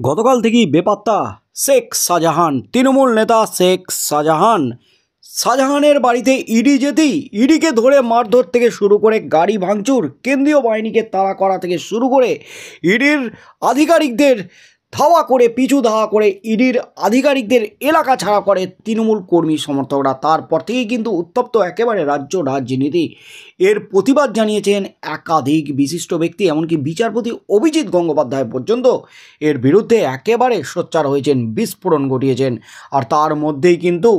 গতকাল থেকেই বেপাত্তা শেখ শাহজাহান। তৃণমূল নেতা শেখ শাহজাহানের বাড়িতে ইডি যেতেই ইডিকে ধরে মারধর থেকে শুরু করে গাড়ি ভাঙচুর, কেন্দ্রীয় বাহিনীকে তাড়া করা থেকে শুরু করে ইডির আধিকারিকদের পিছু ধাওয়া করে ইডির আধিকারিকদের এলাকা ছাড়া করে তৃণমূল কর্মী সমর্থকরা। তারপর থেকেই কিন্তু উত্তপ্ত একেবারে রাজ্য রাজনীতি। এর প্রতিবাদ জানিয়েছেন একাধিক বিশিষ্ট ব্যক্তি, এমনকি বিচারপতি অভিজিৎ গঙ্গোপাধ্যায় পর্যন্ত এর বিরুদ্ধে একেবারে সোচ্চার হয়েছেন, বিস্ফোরণ ঘটিয়েছেন। আর তার মধ্যেই কিন্তু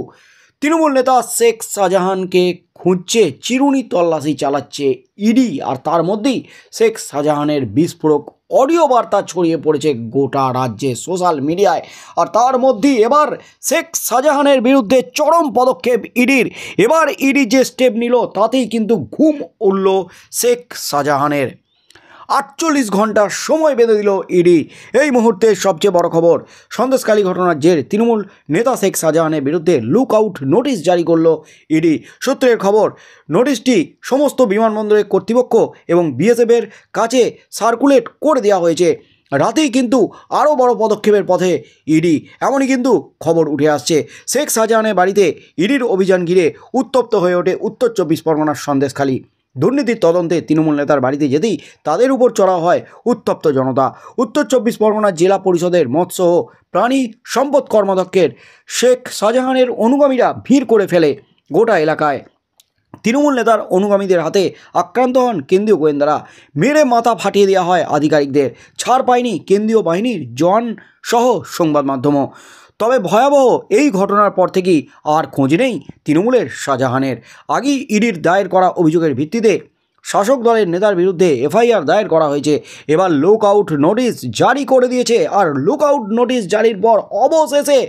তৃণমূল নেতা শেখ শাহজাহানকে খুঁজছে, চিরুনি তল্লাশি চালাচ্ছে ইডি। আর তার মধ্যেই শেখ শাহজাহানের বিস্ফোরক অডিও বার্তা ছড়িয়ে পড়েছে গোটা রাজ্যে সোশ্যাল মিডিয়ায়। আর তার মধ্যেই এবার শেখ শাহজাহানের বিরুদ্ধে চরম পদক্ষেপ ইডির। এবার ইডি যে স্টেপ নিল তাতেই কিন্তু ঘুম উড়ল শেখ শাহজাহানের। 48 ঘন্টার সময় বেঁধে দিল ইডি। এই মুহূর্তে সবচেয়ে বড় খবর, সন্দেশখালী ঘটনার জের তৃণমূল নেতা শেখ শাহজাহানের বিরুদ্ধে লুক আউট নোটিশ জারি করল ইডি। সূত্রের খবর, নোটিশটি সমস্ত বিমানবন্দরের কর্তৃপক্ষ এবং বিএসএফের কাছে সার্কুলেট করে দেওয়া হয়েছে। রাতেই কিন্তু আরও বড় পদক্ষেপের পথে ইডি, এমনই কিন্তু খবর উঠে আসছে। শেখ শাহজাহানের বাড়িতে ইডির অভিযান ঘিরে উত্তপ্ত হয়ে ওঠে উত্তর 24 পরগনার সন্দেশখালী। দুর্নীতির তদন্তে তৃণমূল নেতার বাড়িতে যেতেই তাদের উপর চড়াও হয় উত্তপ্ত জনতা। উত্তর 24 পরগনার জেলা পরিষদের মৎস্য ও প্রাণী সম্পদ কর্মাধ্যক্ষের শেখ শাহজাহানের অনুগামীরা ভিড় করে ফেলে গোটা এলাকায়। তৃণমূল নেতার অনুগামীদের হাতে আক্রান্ত হন কেন্দ্রীয় গোয়েন্দারা, মেরে মাথা ফাটিয়ে দেওয়া হয় আধিকারিকদের। ছাড় পায়নি কেন্দ্রীয় বাহিনীর জওয়ান সহ সংবাদ মাধ্যমও। তবে ভয়াবহ এই ঘটনার পর থেকেই আর খোঁজ নেই তৃণমূলের শাহজাহানের। আগেই ইডির দায়ের করা অভিযোগের ভিত্তিতে শাসক দলের নেতার বিরুদ্ধে এফআইআর দায়ের করা হয়েছে। এবার লুক আউট নোটিশ জারি করে দিয়েছে। আর লুক আউট নোটিশ জারির পর অবশেষে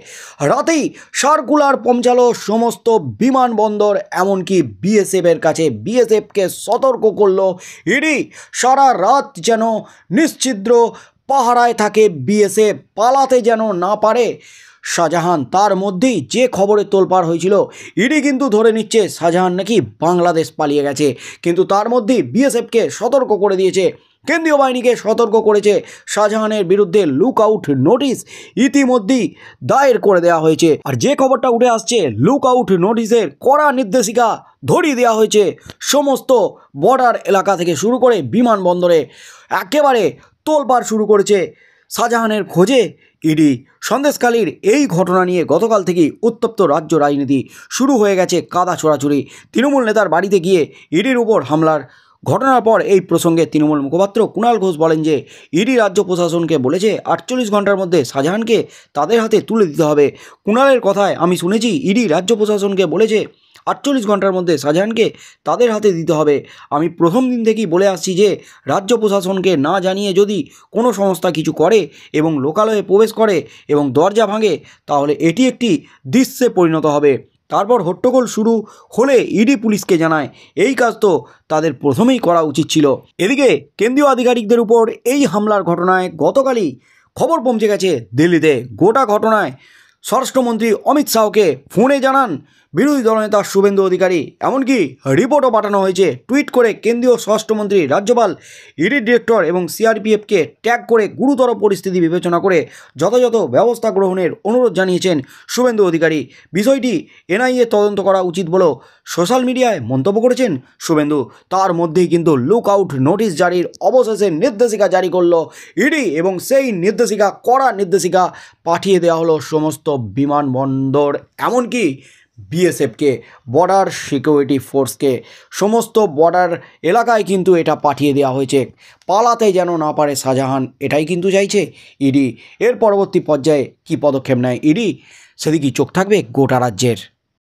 রাতেই সার্কুলার পৌঁছালো সমস্ত বিমানবন্দর, এমনকি বিএসএফের কাছে। বিএসএফকে সতর্ক করলো ইডি। সারা রাত যেন নিশ্ছিদ্র পাহারায় থাকে বিএসএফ, পালাতে যেন না পারে শাহজাহান। তার মধ্যেই যে খবরে তোলপাড় হয়েছিল, ইডি কিন্তু ধরে নিচ্ছে শাহজাহান নাকি বাংলাদেশ পালিয়ে গেছে। কিন্তু তার মধ্যেই বিএসএফকে সতর্ক করে দিয়েছে, কেন্দ্রীয় বাহিনীকে সতর্ক করেছে। শাহজাহানের বিরুদ্ধে লুক আউট নোটিশ ইতিমধ্যেই দায়ের করে দেওয়া হয়েছে। আর যে খবরটা উঠে আসছে, লুক আউট নোটিশের কড়া নির্দেশিকা ধরিয়ে দেওয়া হয়েছে সমস্ত বর্ডার এলাকা থেকে শুরু করে বিমানবন্দরে। একেবারে তোলপাড় শুরু করেছে শাহজাহানের খোঁজে ইডি। সন্দেশখালীর এই ঘটনা নিয়ে গতকাল থেকেই উত্তপ্ত রাজ্য রাজনীতি শুরু হয়ে গেছে কাদা ছোড়াছুড়ি। তৃণমূল নেতার বাড়িতে গিয়ে ইডির উপর হামলার ঘটনার পর এই প্রসঙ্গে তৃণমূল মুখপাত্র কুণাল ঘোষ বলেন যে ইডি রাজ্য প্রশাসনকে বলেছে 48 ঘন্টার মধ্যে শাহজাহানকে তাদের হাতে তুলে দিতে হবে। কুণালের কথায় আমি শুনেছি ইডি রাজ্য প্রশাসনকে বলেছে 48 ঘন্টার মধ্যে শাহজাহানকে তাদের হাতে দিতে হবে। আমি প্রথম দিন থেকেই বলে আসছি যে রাজ্য প্রশাসনকে না জানিয়ে যদি কোনো সংস্থা কিছু করে এবং লোকালয়ে প্রবেশ করে এবং দরজা ভাঙে, তাহলে এটি একটি দৃশ্যে পরিণত হবে। তারপর হট্টগোল শুরু হলে ইডি পুলিশকে জানায়। এই কাজ তো তাদের প্রথমেই করা উচিত ছিল। এদিকে কেন্দ্রীয় আধিকারিকদের উপর এই হামলার ঘটনায় গতকালই খবর পৌঁছে গেছে দিল্লিতে। গোটা ঘটনায় স্বরাষ্ট্রমন্ত্রী অমিত শাহকে ফোনে জানান বিরোধী দলনেতা শুভেন্দু অধিকারী। এমনকি রিপোর্টও পাঠানো হয়েছে। টুইট করে কেন্দ্রীয় স্বরাষ্ট্রমন্ত্রী, রাজ্যপাল, ইডি ডিরেক্টর এবং সিআরপিএফকে ট্যাগ করে গুরুতর পরিস্থিতি বিবেচনা করে যথাযথ ব্যবস্থা গ্রহণের অনুরোধ জানিয়েছেন শুভেন্দু অধিকারী। বিষয়টি এনআইএ তদন্ত করা উচিত বলেও সোশ্যাল মিডিয়ায় মন্তব্য করেছেন শুভেন্দু। তার মধ্যেই কিন্তু লুক আউট নোটিশ জারির অবশেষে নির্দেশিকা জারি করল ইডি এবং সেই নির্দেশিকা, কড়া নির্দেশিকা পাঠিয়ে দেওয়া হলো সমস্ত বিমানবন্দর, এমনকি বিএসএফকে, বর্ডার সিকিউরিটি ফোর্সকে। সমস্ত বর্ডার এলাকায় কিন্তু এটা পাঠিয়ে দেওয়া হয়েছে, পালাতে যেন না পারে শাহজাহান, এটাই কিন্তু চাইছে ইডি। এর পরবর্তী পর্যায়ে কী পদক্ষেপ নেয় ইডি, সেদিকেই চোখ থাকবে গোটা রাজ্যের।